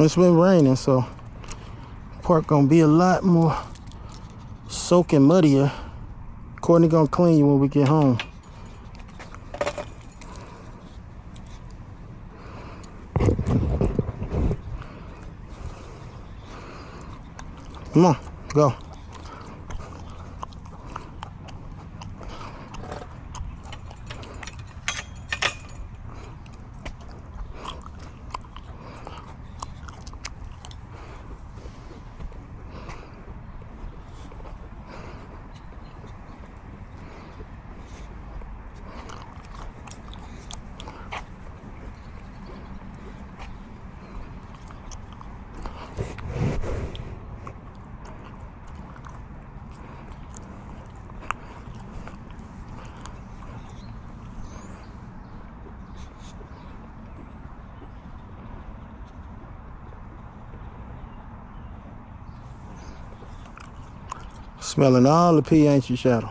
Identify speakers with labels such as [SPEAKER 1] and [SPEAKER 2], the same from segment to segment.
[SPEAKER 1] It's been raining, so park gonna be a lot more soaking muddier. Courtney gonna clean you when we get home. Come on, go. Smelling all the pea, ain't you, Shadow?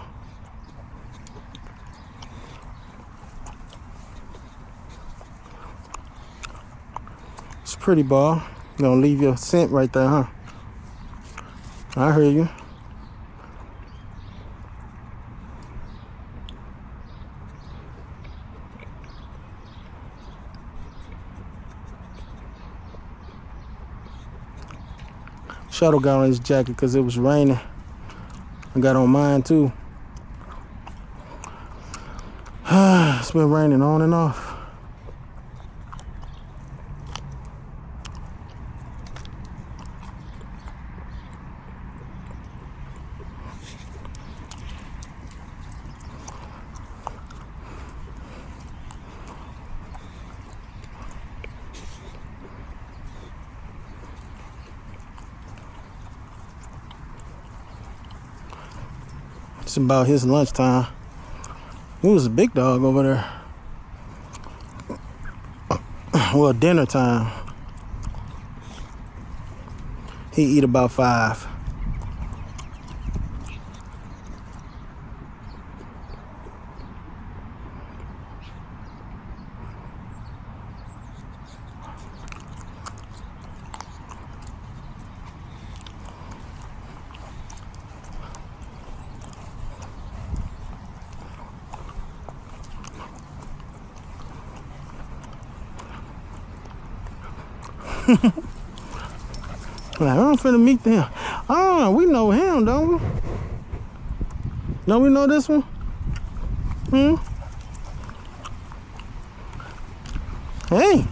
[SPEAKER 1] It's pretty, ball. You gonna leave your scent right there, huh? I hear you. Shadow got on his jacket because it was raining. I got on mine too. It's been raining on and off. It's about his lunchtime. It was a big dog over there. Well, dinner time. He eat about 5. I'm finna meet them. Oh, we know him, don't we? Don't we know this one? Hey.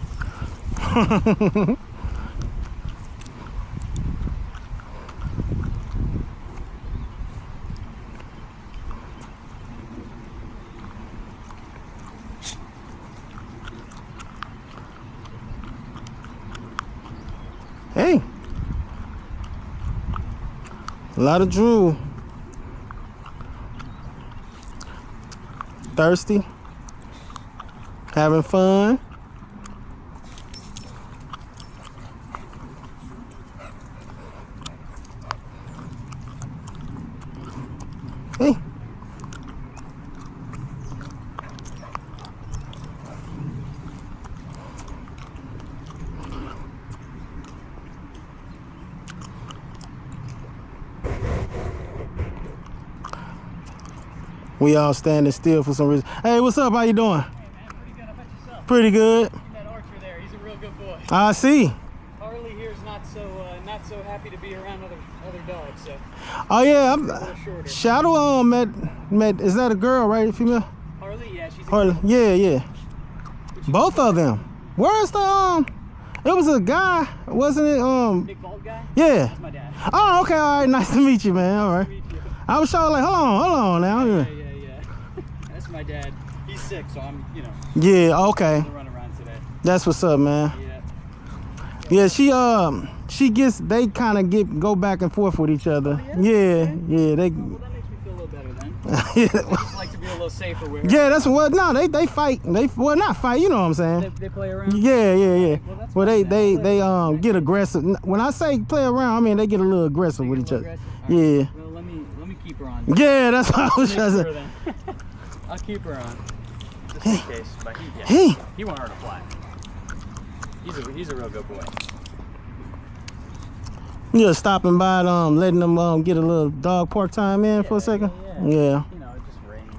[SPEAKER 1] Hey. A lot of drool. Thirsty. Having fun. Hey. We all standing still for some reason. Hey, what's up? How you doing?
[SPEAKER 2] Hey, man, pretty good. How about yourself?
[SPEAKER 1] Pretty good.
[SPEAKER 2] That Archer there, he's a real good boy.
[SPEAKER 1] I see.
[SPEAKER 2] Harley here's not so happy to be around other dogs. So.
[SPEAKER 1] Oh yeah, Shadow met. Is that a girl, right? Female?
[SPEAKER 2] Harley, yeah, she's.
[SPEAKER 1] Harley, yeah. Both of them. Where's the It was a guy, wasn't it?
[SPEAKER 2] Big bald guy.
[SPEAKER 1] Yeah.
[SPEAKER 2] That's my dad.
[SPEAKER 1] Oh, okay. All right. Nice to meet you, man. All right.
[SPEAKER 2] Nice to meet you.
[SPEAKER 1] I was sure like, hold on now.
[SPEAKER 2] Yeah. That's my dad. He's sick, so I'm,
[SPEAKER 1] Yeah. Okay.
[SPEAKER 2] Run around today.
[SPEAKER 1] That's what's up, man.
[SPEAKER 2] Yeah.
[SPEAKER 1] Yeah. They kind of go back and forth with each other.
[SPEAKER 2] Oh, yeah?
[SPEAKER 1] Yeah. They.
[SPEAKER 2] Well, that makes me feel a little better then.
[SPEAKER 1] Yeah.
[SPEAKER 2] I just like to be a little safer with her.
[SPEAKER 1] Yeah, that's what. No, they fight. Well, not fight. You know what I'm saying?
[SPEAKER 2] They play around.
[SPEAKER 1] Yeah.
[SPEAKER 2] Well,
[SPEAKER 1] they get aggressive. When I say play around, I mean they get a little aggressive with each other.
[SPEAKER 2] Right.
[SPEAKER 1] Yeah.
[SPEAKER 2] Well, let me keep her on.
[SPEAKER 1] Yeah, that's what I was trying to say.
[SPEAKER 2] I'll keep her on, just in case. But he won't hurt a fly. He's a real good boy.
[SPEAKER 1] You just stopping by, letting them get a little dog park time in for a second? Yeah.
[SPEAKER 2] You know, it just rained.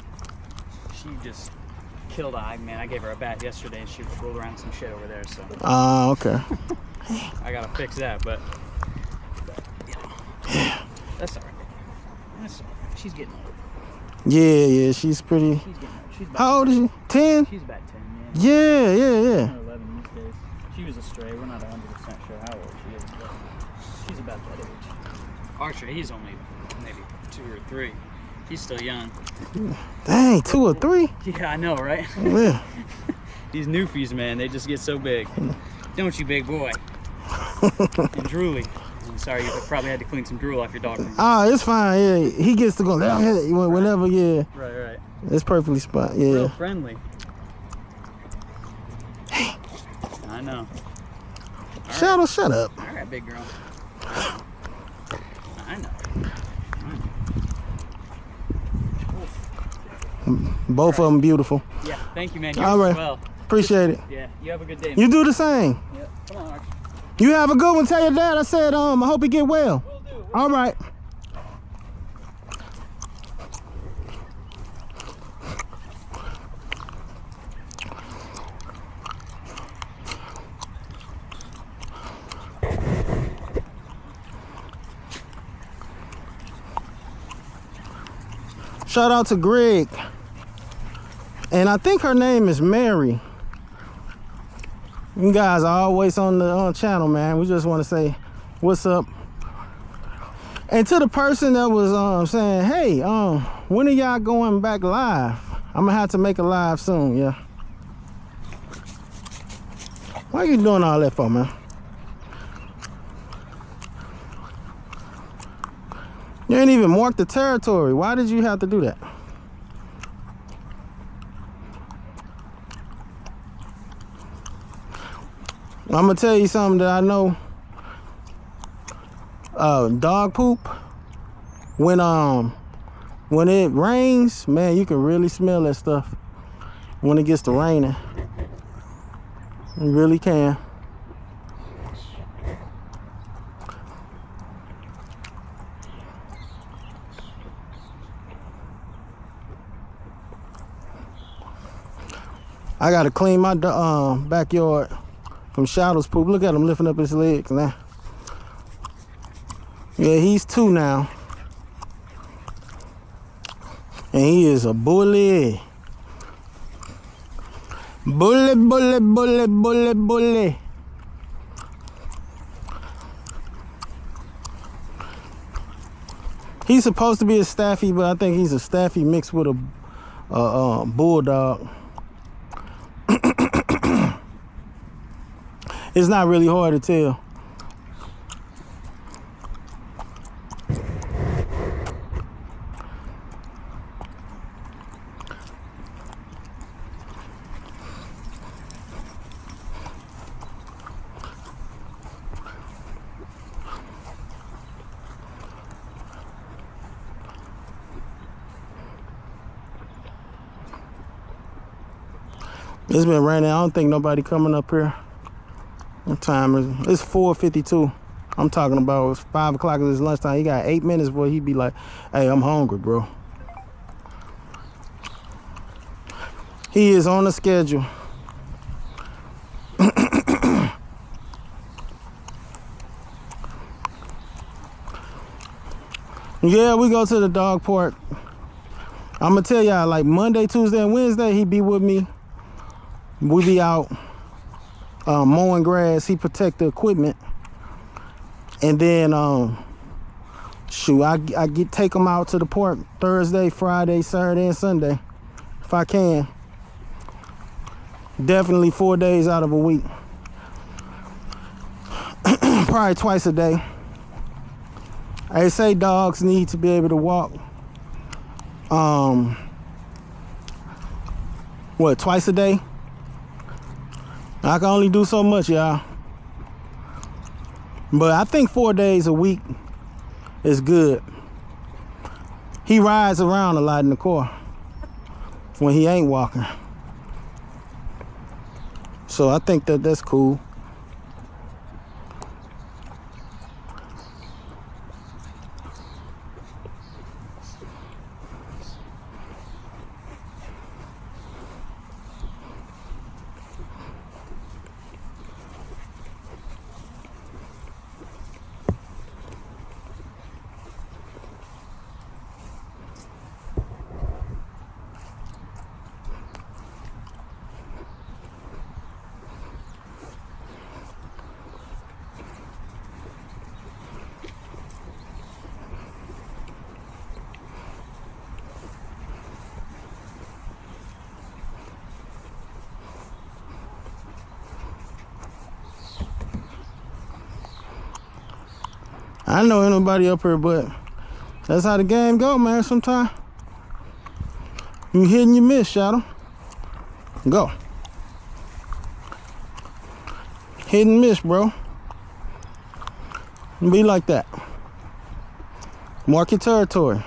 [SPEAKER 2] She just killed man. I gave her a bath yesterday and she rolled around some shit over there, so.
[SPEAKER 1] Okay.
[SPEAKER 2] I gotta fix that, but you know, that's all right. That's all right. She's getting old.
[SPEAKER 1] Yeah, she's pretty.
[SPEAKER 2] She's getting old. She's about
[SPEAKER 1] How old is she? 10?
[SPEAKER 2] She's about 10,
[SPEAKER 1] yeah. Yeah.
[SPEAKER 2] 11 these days. She was a stray. We're not 100% sure how old she is, but she's about that age. Archer, he's only maybe 2 or 3. He's still young.
[SPEAKER 1] Dang, 2 or 3?
[SPEAKER 2] Yeah, I know, right?
[SPEAKER 1] Yeah.
[SPEAKER 2] These newfies, man, they just get so big. Don't you, big boy? And drooly. I'm sorry, you probably had to clean some drool off your dog.
[SPEAKER 1] Oh, it's fine. Yeah, he gets to go whenever. Yeah.
[SPEAKER 2] Right.
[SPEAKER 1] It's perfectly spot. Yeah.
[SPEAKER 2] Real friendly. I know.
[SPEAKER 1] Shadow, shut up.
[SPEAKER 2] All right, big girl. I know.
[SPEAKER 1] Both of them beautiful.
[SPEAKER 2] Yeah, thank you, man.
[SPEAKER 1] All right.
[SPEAKER 2] Well.
[SPEAKER 1] Appreciate it.
[SPEAKER 2] Yeah, you have a good day, man.
[SPEAKER 1] You do the same.
[SPEAKER 2] Yep. Come on, Archie.
[SPEAKER 1] You have a good one. Tell your dad I said I hope he get well.
[SPEAKER 2] Will do.
[SPEAKER 1] All right. Shout out to Greg. And I think her name is Mary. You guys are always on the channel, man. We just want to say what's up. And to the person that was saying, hey, when are y'all going back live? I'm gonna have to make a live soon, yeah. Why are you doing all that for, man? You ain't even marked the territory. Why did you have to do that? I'm gonna tell you something that I know. Dog poop, when it rains, man, you can really smell that stuff when it gets to raining. You really can. I gotta clean my backyard from Shadow's poop. Look at him lifting up his legs now. Yeah, he's 2 now. And he is a bully. Bully, bully, bully, bully, bully. He's supposed to be a staffy, but I think he's a staffy mixed with a bulldog. It's not really hard to tell. It's been raining. I don't think nobody coming up here. What time is it? It's 4:52. I'm talking about it's 5 o'clock. It's lunchtime. He got 8 minutes before he'd be like, hey, I'm hungry, bro. He is on the schedule. Yeah, we go to the dog park. I'm gonna tell y'all, like Monday, Tuesday, and Wednesday, he be with me. We be out mowing grass. He protect the equipment, and then shoot, I take him out to the park Thursday, Friday, Saturday, and Sunday if I can. Definitely 4 days out of a week. Probably twice a day. They say dogs need to be able to walk what, twice a day? I can only do so much, y'all. But I think 4 days a week is good. He rides around a lot in the car when he ain't walking. So I think that that's cool. I know ain't nobody up here, but that's how the game go, man. Sometimes you hit and you miss, Shadow. Go. Hit and miss, bro. Be like that. Mark your territory.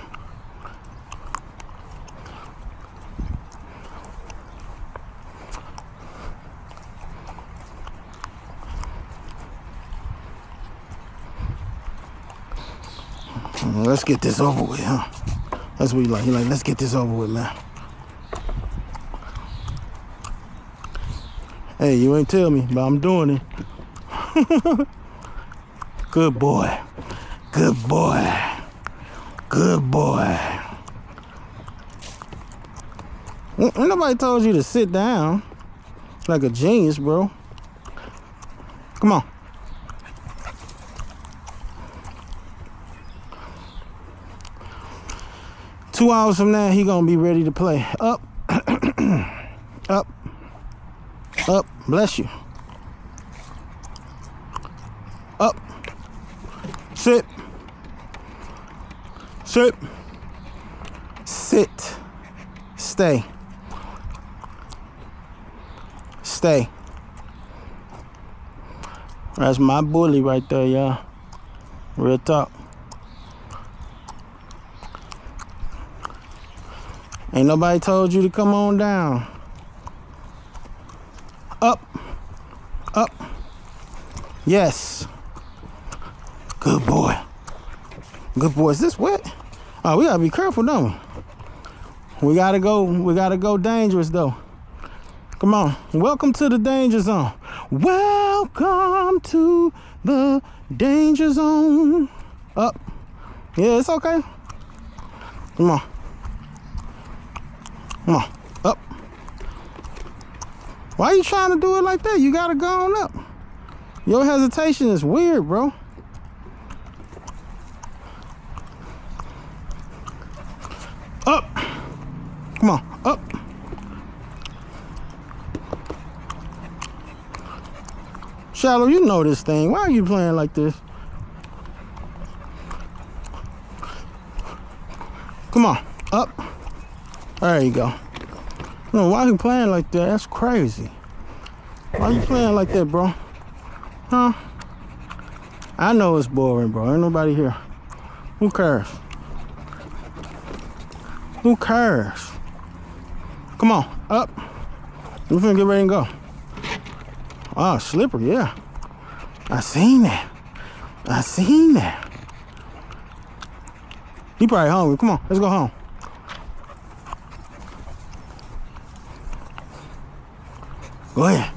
[SPEAKER 1] Let's get this over with, huh? That's what you like. You're like, let's get this over with, man. Hey, you ain't tell me, but I'm doing it. Good boy. Good boy. Good boy. Nobody told you to sit down like a genius, bro. Come on. Two hours from now, he gonna be ready to play. Up. Up. Up. Bless you. Up. Sit. Sit. Sit. Stay. Stay. That's my bully right there, y'all. Real talk. Ain't nobody told you to come on down. Up. Up. Yes. Good boy. Good boy. Is this wet? Oh, we gotta be careful, don't we? We gotta go dangerous though. Come on. Welcome to the danger zone. Welcome to the danger zone. Up. Yeah, it's okay. Come on. Come on, up. Why are you trying to do it like that? You gotta go on up. Your hesitation is weird, bro. Up. Come on, up. Shallow, you know this thing. Why are you playing like this? Come on, up. There you go. No, why you playing like that? That's crazy. Why you playing like that, bro? Huh? I know it's boring, bro. Ain't nobody here. Who cares? Who cares? Come on, up. We finna get ready and go. Oh, slippery, yeah. I seen that. I seen that. He probably hungry. Come on, let's go home. Go ahead.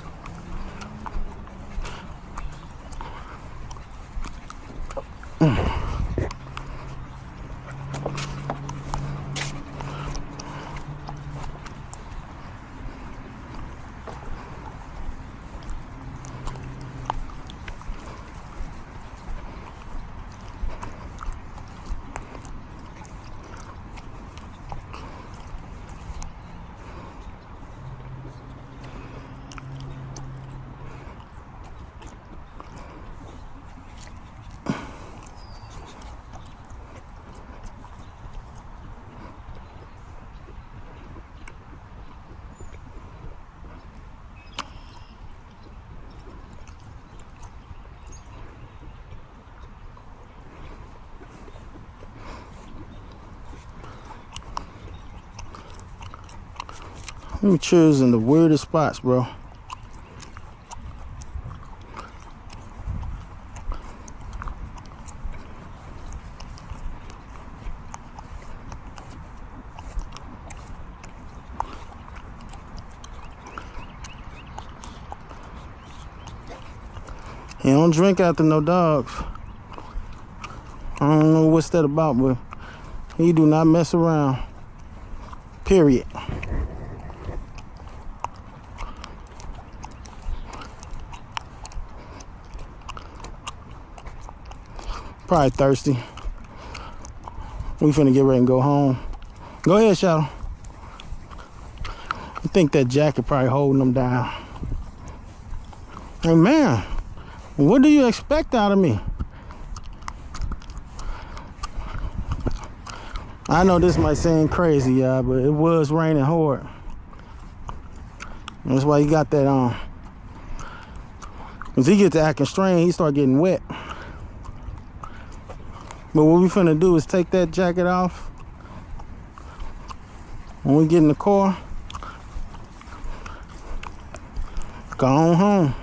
[SPEAKER 1] I'm choosing the weirdest spots, bro. He don't drink after no dogs. I don't know what's that about, but he do not mess around. Period. Probably thirsty. We finna get ready and go home. Go ahead, Shadow. I think that jacket probably holding them down. Hey, man, what do you expect out of me? I know this might seem crazy, y'all, but it was raining hard. That's why he got that on. Cause he get to acting strange, he start getting wet. But what we finna do is take that jacket off. When we get in the car, go on home.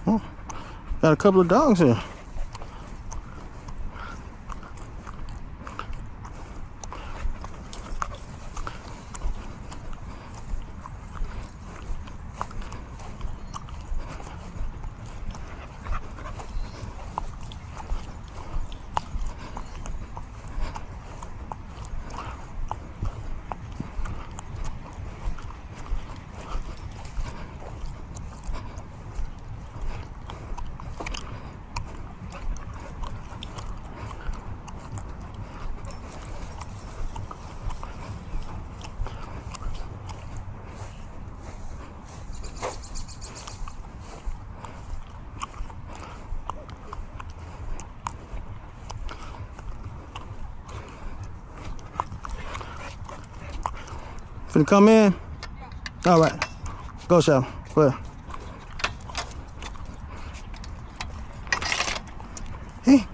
[SPEAKER 1] Oh, got a couple of dogs here. Finna come in? All right. Go, Shell. Well. Hey.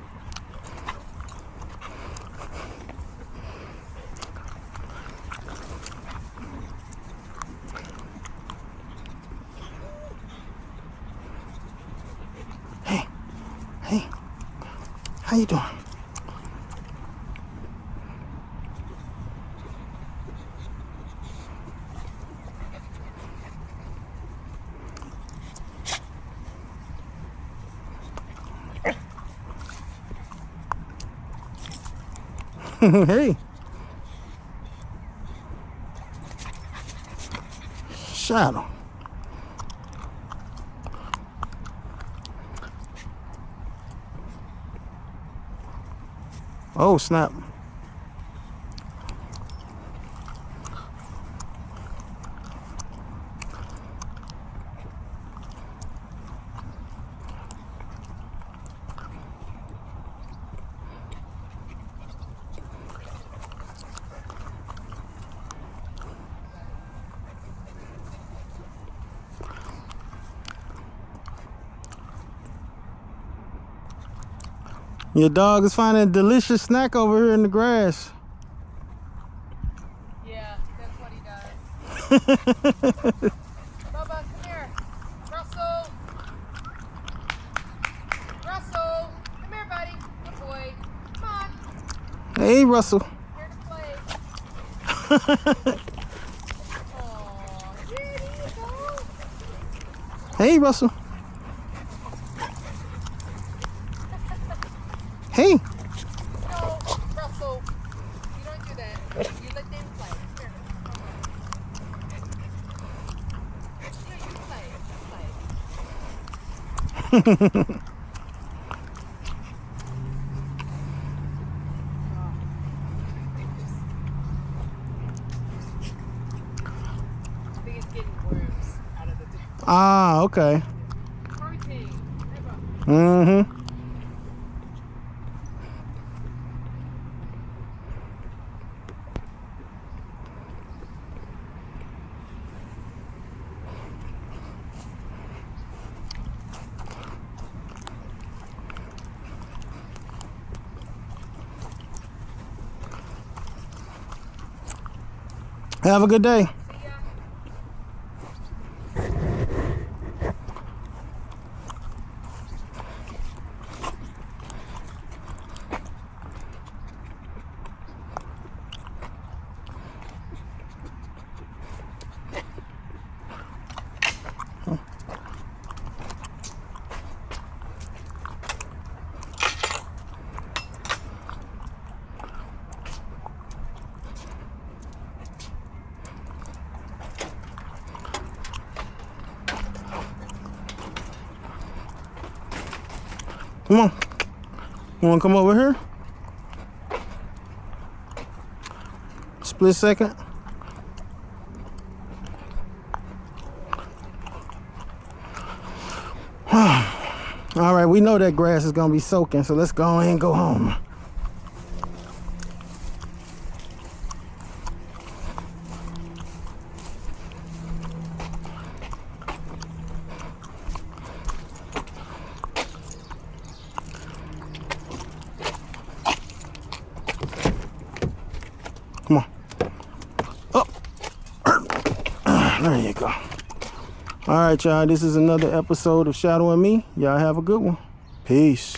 [SPEAKER 1] Hey. Hey. How you doing? Hey. Shadow. Oh, snap. Your dog is finding a delicious snack over here in the grass.
[SPEAKER 3] Yeah, that's what he does. Bubba, come here. Russell. Russell, come here, buddy. Good boy. Come on.
[SPEAKER 1] Hey, Russell.
[SPEAKER 3] Here to play. Aw, here you go.
[SPEAKER 1] Hey, Russell. Hey.
[SPEAKER 3] No, Russell, you don't do that. You let them play. Here. You play. I think it's getting worms out of the dish.
[SPEAKER 1] Ah, okay.
[SPEAKER 3] Protein.
[SPEAKER 1] Mm-hmm. Have a good day. Come on. You want to come over here? Split second. All right, we know that grass is gonna be soaking, so let's go ahead and go home. Come on. Up. There you go. All right, y'all. This is another episode of Shadow and Me. Y'all have a good one. Peace.